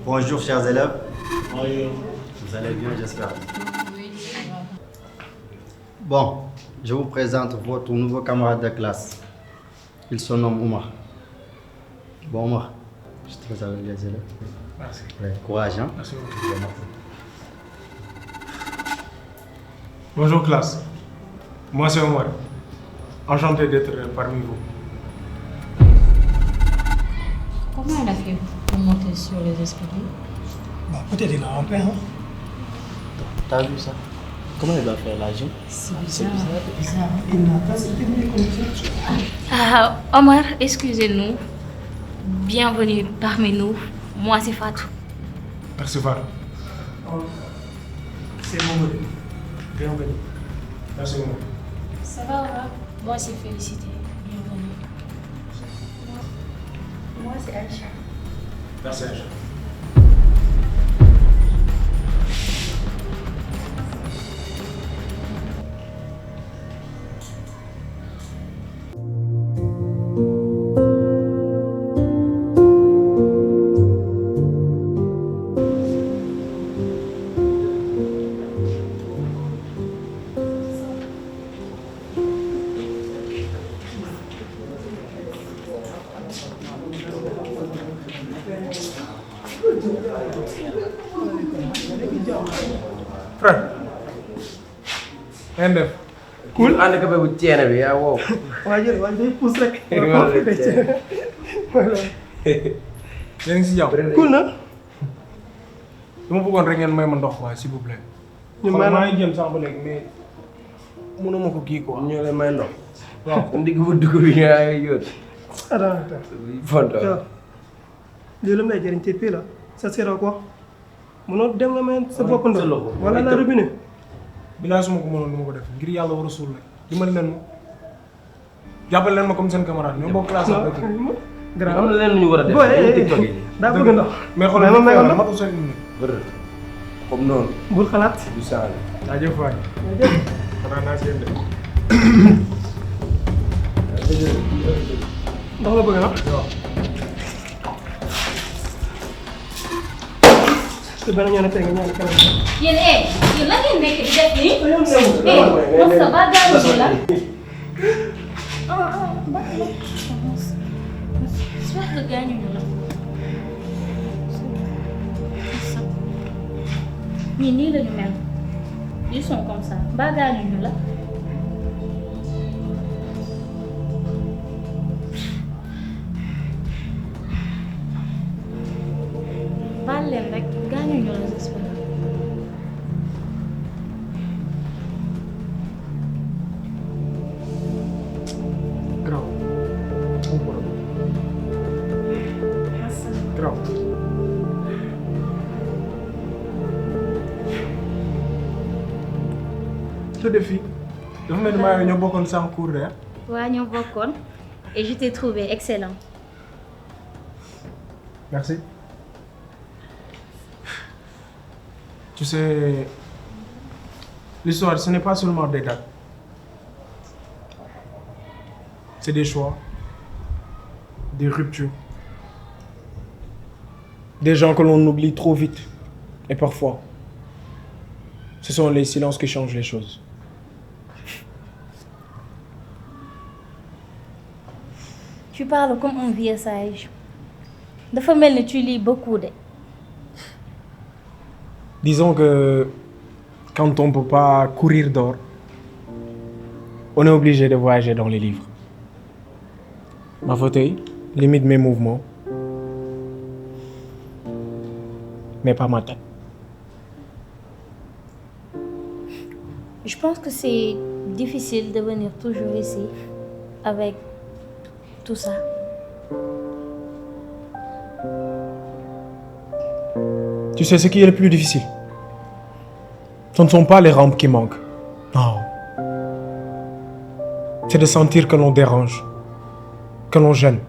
Bonjour chers élèves. Bonjour. Vous allez bien, j'espère. Oui. Bon, je vous présente votre nouveau camarade de classe. Il se nomme Omar. Bon Omar, je te présente les élèves. Merci. Ouais, courage, hein? Merci beaucoup. Bonjour classe. Moi c'est Omar. Enchanté d'être parmi vous. Comment elle a fait pour monter sur les escaliers? Bah, peut-être il a rampé, hein. T'as vu ça? Comment il va faire l'argent? C'est bizarre. Il n'a pas été mis comme ça. Ah, Omar, excusez-nous. Bienvenue parmi nous. Moi, c'est Fatou. Merci Fatou. C'est mon modèle. Bienvenue. Merci Omar. Ça va, Omar? Moi, c'est Félicité. Bienvenue. Moi, c'est Aïcha. Merci Aïcha. Frère. ngeen def. cool ànd ka bu ceene bi yaa wow. waaye day pousse rek. yéen ngi si jàmm. cool na. dama bëggoon rek ngeen may ma ndox waaye s'il vous plaît. ñu maa ngi jëm sax ba léegi mais mënuma ko kii quoi. ñoo leen may ndox. waaw ndig bu dugg bi yaa ngi yóot. attends. fonto. lii la may jëriñ ci fii la ça sert à quoi mënoo dem nga may sa bopp ndox sa loxo. wala la robinet. bilaa su ma ko mënoon du ma ko def ngir yàlla war a suul rek dimbali leen ma jàppale leen ma comme seen camarade ñoo bokk classe ak grand am na leen lu ñu war a def. booy TikTok yi. daa bëgg ndox. mais xoolal ma may ndox matul 5 minutes. bërë comme noonu. bul xalaat. du saa jaajëf waay. xanaa naa si yéen de. ndox la bëgg na. waaw. te benn ñoo ne tey nga ñaan kanam. yéen la ngeen nekk di def nii? on se va gaañu la. J'espère que gaañu la. ñii nii la ñu mel. Ils sont comme ça. Mbaa gaañu la. baal leen rek gaañu ñu la j'espère. Graw. Graw. te def fii dafa mel ni maa ngi ñoo bokkoon sans cours de. waa ñoo bokkoon et je t'ai trouvé excellent. Merci. Tu sais, l'histoire, ce n'est pas seulement des dates. C'est des choix, des ruptures, des gens que l'on oublie trop vite. Et parfois, ce sont les silences qui changent les choses. Tu parles comme un vieux sage. Dafa mel ni tu lis beaucoup de. Disons que quand on ne peut pas courir d'or, on est obligé de voyager dans les livres. Ma fauteuil limite mes mouvements. mais pas ma tête. Je pense que c'est difficile de venir toujours ici avec tout ça. Tu sais ce qui est le plus difficile? Ce ne sont pas les rampes qui manquent. Non. C'est de sentir que l'on dérange, que l'on gêne.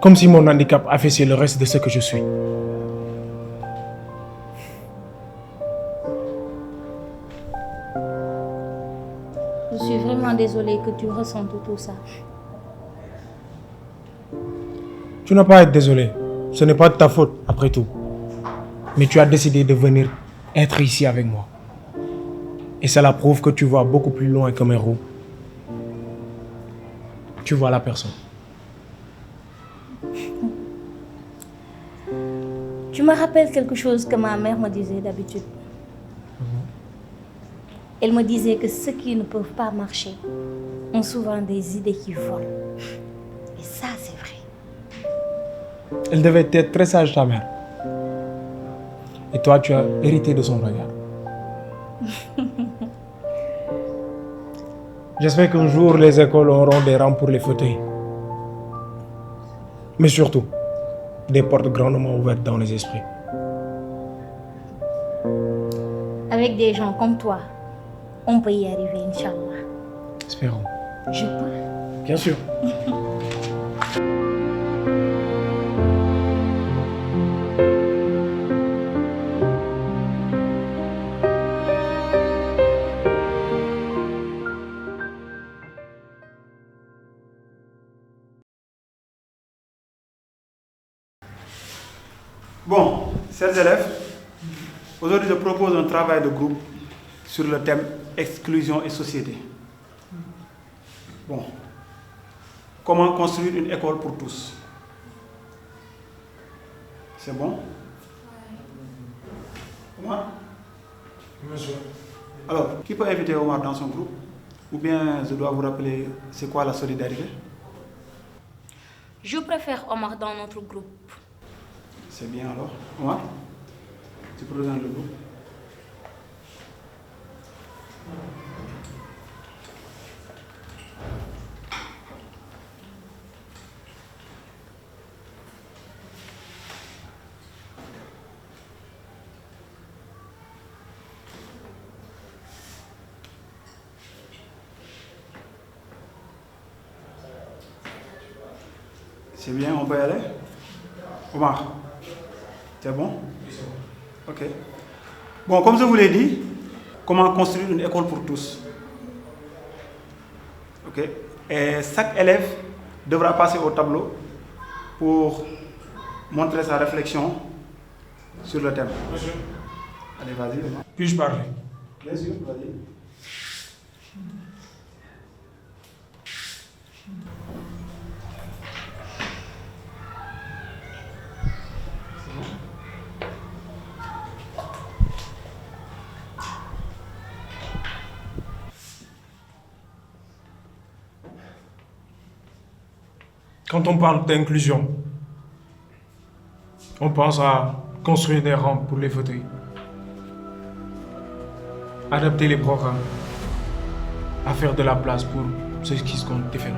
Comme si mon handicap affaissait le reste de ce que je suis. Je suis vraiment désolée que tu ressentes tout ça. Tu n'as pas à être désolé. Ce n'est pas de ta faute, après tout. Mais tu as décidé de venir être ici avec moi. Et cela prouve que tu vois beaucoup plus loin que mes roues. Tu vois la personne. Tu me rappelles quelque chose que ma mère me disait d'habitude. Elle me disait que ceux qui ne peuvent pas marcher ont souvent des idées qui volent. Et ça, c'est vrai. Elle devait être très sage, ta mère. Et toi, tu as hérité de son regard. J'espère qu'un jour, les écoles auront des rangs pour les fauteuils. Mais surtout, des portes grandement ouvertes dans les esprits. Avec des gens comme toi, on peut y arriver, Inch'Allah. Espérons. Je peux. Bien sûr. Bon, chers élèves, aujourd'hui je propose un travail de groupe sur le thème exclusion et société. Bon, comment construire une école pour tous? C'est bon? Omar? Monsieur. Alors, qui peut inviter Omar dans son groupe? Ou bien je dois vous rappeler c'est quoi la solidarité? Je préfère Omar dans notre groupe. C'est bien alors. Omar, tu peux rejoindre le groupe. C'est bien, on peut y aller? Omar, c'est bon? Ok. Bon, comme je vous l'ai dit, comment construire une école pour tous? Ok. Et chaque élève devra passer au tableau pour montrer sa réflexion sur le thème. Monsieur. Allez, vas-y, Omar. Puis-je parler? Bien sûr, vas-y. Quand on parle d'inclusion, on pense à construire des rampes pour les fauteuils, adapter les programmes, à faire de la place pour ceux qui sont différents.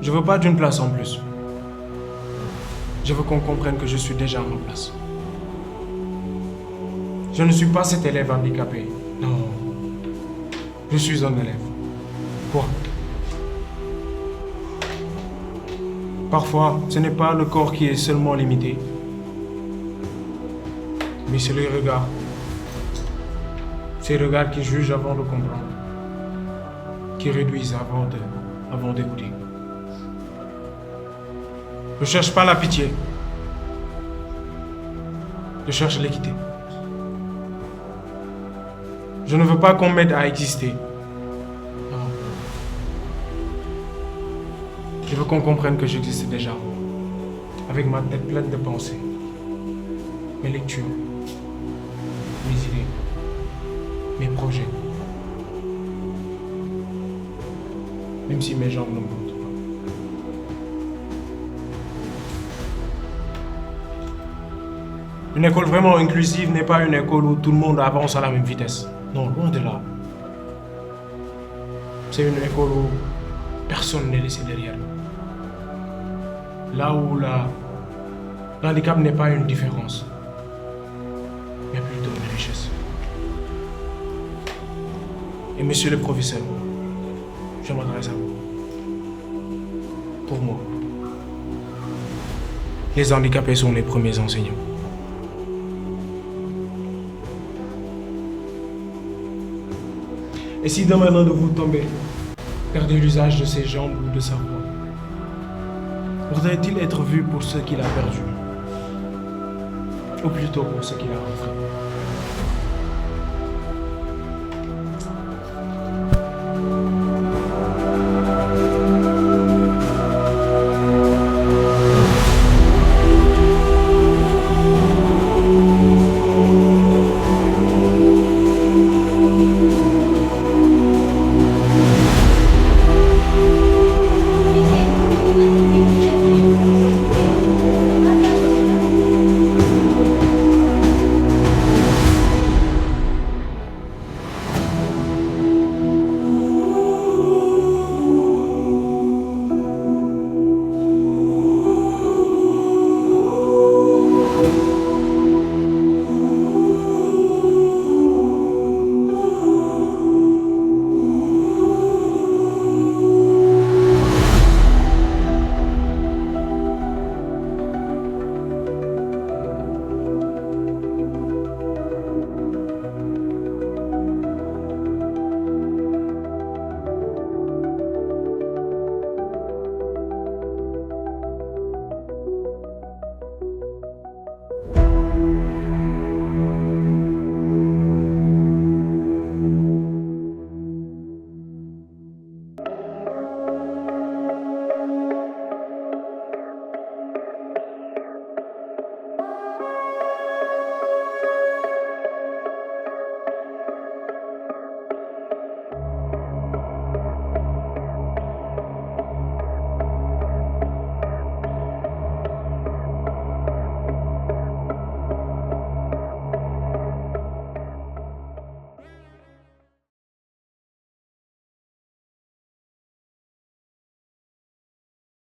Je veux pas d'une place en plus. Je veux qu'on comprenne que je suis déjà en place. Je ne suis pas cet élève handicapé. Non. Je suis un élève. Quoi? Parfois, ce n'est pas le corps qui est seulement limité, mais c'est les regards. Ces regards qui jugent avant de comprendre, qui réduisent avant d'écouter. Je ne cherche pas la pitié, je cherche l'équité. Je ne veux pas qu'on m'aide à exister. Je veux qu'on comprenne que j'existe déjà, avec ma tête pleine de pensées, mes lectures, mes idées, mes projets. Même si mes jambes ne montent pas. Une école vraiment inclusive n'est pas une école où tout le monde avance à la même vitesse. Non, loin de là. C'est une école où personne n'est laissé derrière. Là où l'handicap n'est pas une différence, mais plutôt une richesse. Et monsieur le professeur, je m'adresse à vous. Pour moi, les handicapés sont les premiers enseignants. Et si demain l'un de vous tombait, perdait l'usage de ses jambes ou de sa voix, voudrait-il être vu pour ce qu'il a perdu, ou plutôt pour ce qu'il a repris?